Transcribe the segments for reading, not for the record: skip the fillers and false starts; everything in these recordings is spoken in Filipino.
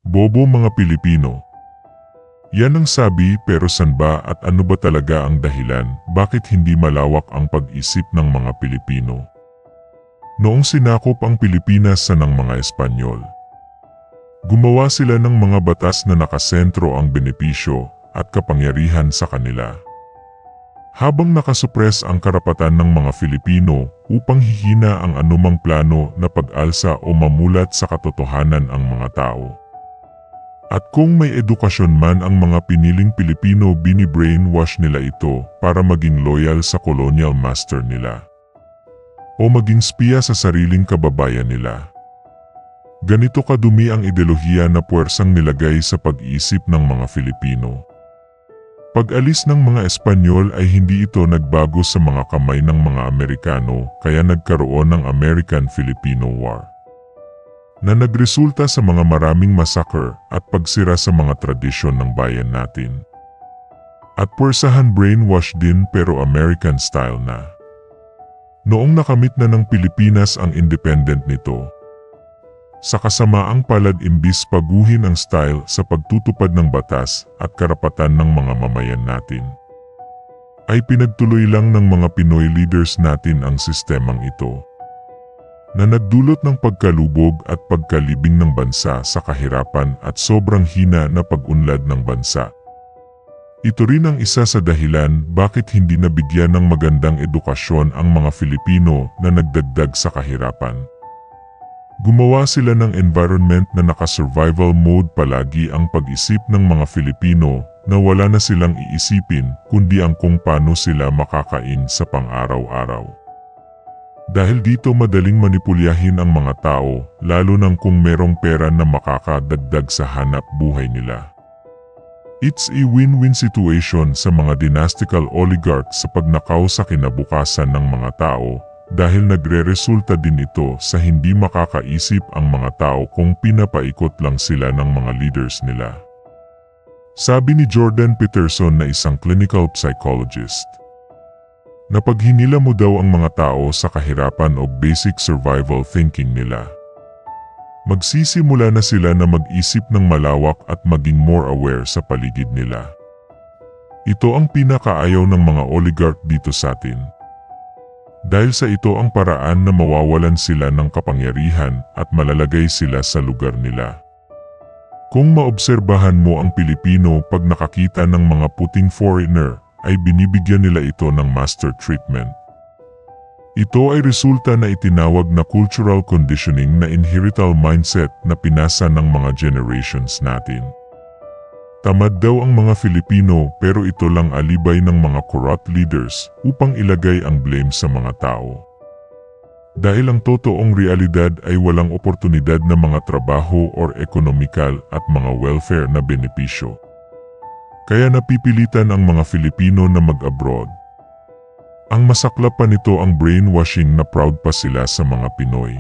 Bobo mga Pilipino. Yan ang sabi, pero san ba at ano ba talaga ang dahilan bakit hindi malawak ang pag-isip ng mga Pilipino? Noong sinakop ang Pilipinas ng mga Espanyol, gumawa sila ng mga batas na nakasentro ang benepisyo at kapangyarihan sa kanila, habang nakasupres ang karapatan ng mga Filipino upang hihina ang anumang plano na pag-alsa o mamulat sa katotohanan ang mga tao. At kung may edukasyon man ang mga piniling Pilipino, bini-brainwash nila ito para maging loyal sa colonial master nila o maging spiya sa sariling kababayan nila. Ganito kadumi ang ideolohiya na puwersang nilagay sa pag-iisip ng mga Filipino. Pag-alis ng mga Espanyol ay hindi ito nagbago sa mga kamay ng mga Amerikano, kaya nagkaroon ng American-Filipino War, na nagresulta sa mga maraming massacre at pagsira sa mga tradisyon ng bayan natin. At puwersahan brainwash din, pero American style na. Noong nakamit na ng Pilipinas ang independent nito, sa kasamaang palad, imbis paguhin ang style sa pagtutupad ng batas at karapatan ng mga mamayan natin, ay pinagtuloy lang ng mga Pinoy leaders natin ang sistemang ito, na nagdulot ng pagkalubog at pagkalibing ng bansa sa kahirapan at sobrang hina na pag-unlad ng bansa. Ito rin ang isa sa dahilan bakit hindi nabigyan ng magandang edukasyon ang mga Filipino na nagdagdag sa kahirapan. Gumawa sila ng environment na naka-survival mode, palagi ang pag-isip ng mga Filipino na wala na silang iisipin kundi ang kung paano sila makakain sa pang-araw-araw. Dahil dito madaling manipulyahin ang mga tao, lalo nang kung merong pera na makakadagdag sa hanap buhay nila. It's a win-win situation sa mga dynastical oligarchs sa pagnakaw sa kinabukasan ng mga tao, dahil nagre-resulta din ito sa hindi makakaisip ang mga tao kung pinapaikot lang sila ng mga leaders nila. Sabi ni Jordan Peterson, na isang clinical psychologist, na pag hinila mo daw ang mga tao sa kahirapan o basic survival thinking nila, magsisimula na sila na mag-isip ng malawak at maging more aware sa paligid nila. Ito ang pinakaayaw ng mga oligarch dito sa atin. Dahil sa ito ang paraan na mawawalan sila ng kapangyarihan at malalagay sila sa lugar nila. Kung maobserbahan mo ang Pilipino, pag nakakita ng mga puting foreigner, ay binibigyan nila ito ng master treatment. Ito ay resulta na itinawag na cultural conditioning, na inherital mindset na pinasa ng mga generations natin. Tamad daw ang mga Filipino, pero ito lang alibay ng mga corrupt leaders upang ilagay ang blame sa mga tao. Dahil ang totoong realidad ay walang oportunidad na mga trabaho or ekonomikal at mga welfare na benepisyo. Kaya napipilitan ang mga Filipino na mag-abroad. Ang masaklap pa nito ang brainwashing na proud pa sila sa mga Pinoy.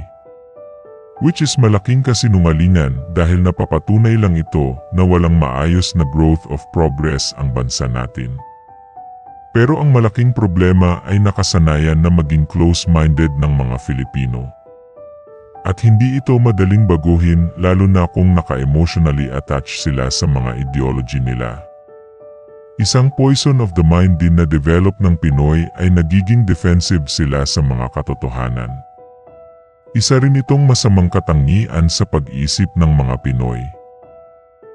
Which is malaking kasinungalingan, dahil napapatunay lang ito na walang maayos na growth of progress ang bansa natin. Pero ang malaking problema ay nakasanayan na maging close-minded ng mga Filipino. At hindi ito madaling baguhin, lalo na kung naka-emotionally attached sila sa mga ideology nila. Isang poison of the mind din na develop ng Pinoy ay nagiging defensive sila sa mga katotohanan. Isa rin itong masamang katangian sa pag-isip ng mga Pinoy.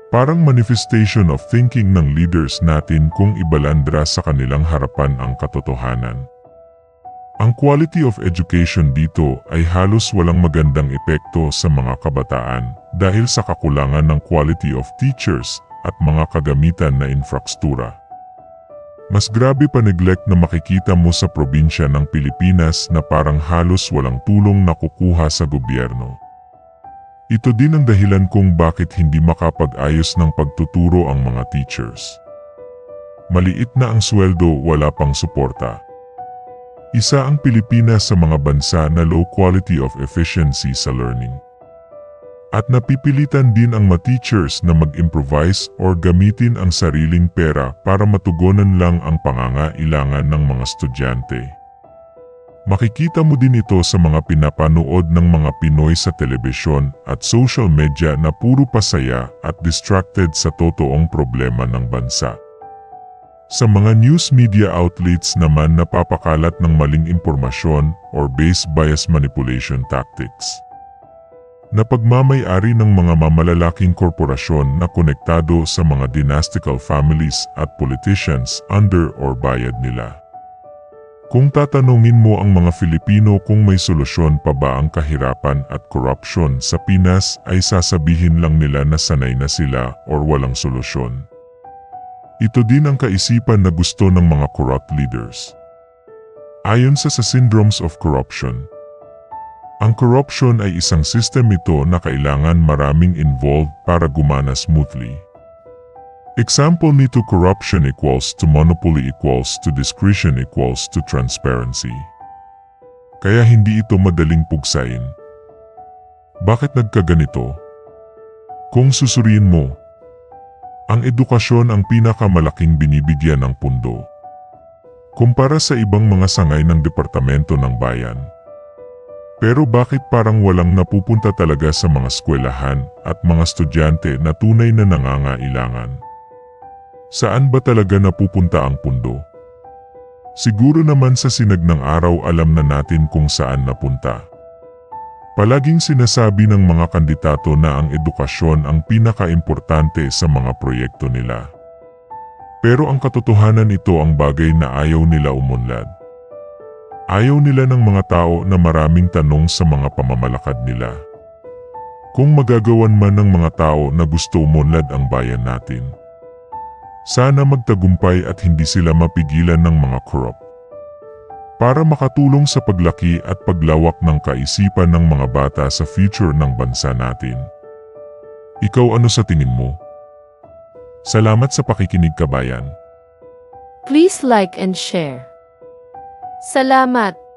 Parang manifestation of thinking ng leaders natin kung ibalandra sa kanilang harapan ang katotohanan. Ang quality of education dito ay halos walang magandang epekto sa mga kabataan dahil sa kakulangan ng quality of teachers at mga kagamitan na infrastruktura. Mas grabe pa neglect na makikita mo sa probinsya ng Pilipinas na parang halos walang tulong na kukuha sa gobyerno. Ito din ang dahilan kung bakit hindi makapag-ayos ng pagtuturo ang mga teachers. Maliit na ang sweldo, wala pang suporta. Isa ang Pilipinas sa mga bansa na low quality of efficiency sa learning. At napipilitan din ang mga teachers na mag-improvise or gamitin ang sariling pera para matugunan lang ang pangangailangan ng mga estudyante. Makikita mo din ito sa mga pinapanood ng mga Pinoy sa telebisyon at social media na puro pasaya at distracted sa totoong problema ng bansa. Sa mga news media outlets naman napapakalat ng maling impormasyon or base bias manipulation tactics na pagmamay-ari ng mga mamalalaking korporasyon na konektado sa mga dynastical families at politicians under or bayad nila. Kung tatanungin mo ang mga Filipino kung may solusyon pa ba ang kahirapan at korupsyon sa Pinas ay sasabihin lang nila na sanay na sila or walang solusyon. Ito din ang kaisipan na gusto ng mga corrupt leaders. Ayon sa Syndromes of Corruption, ang corruption ay isang system ito na kailangan maraming involved para gumana smoothly. Example nito, corruption equals to monopoly equals to discretion equals to transparency. Kaya hindi ito madaling pugsain. Bakit nagkaganito? Kung susuriin mo, ang edukasyon ang pinakamalaking binibigyan ng pundo kumpara sa ibang mga sangay ng departamento ng bayan. Pero bakit parang walang napupunta talaga sa mga eskwelahan at mga estudyante na tunay na nangangailangan? Saan ba talaga napupunta ang pundo? Siguro naman sa sinag ng araw alam na natin kung saan napunta. Palaging sinasabi ng mga kandidato na ang edukasyon ang pinaka-importante sa mga proyekto nila. Pero ang katotohanan ito ang bagay na ayaw nila umunlad. Ayaw nila ng mga tao na maraming tanong sa mga pamamalakad nila. Kung magagawan man ng mga tao na gusto umunlad ang bayan natin, sana magtagumpay at hindi sila mapigilan ng mga corrupt. Para makatulong sa paglaki at paglawak ng kaisipan ng mga bata sa future ng bansa natin. Ikaw ano sa tingin mo? Salamat sa pakikinig kabayan. Please like and share. Salamat!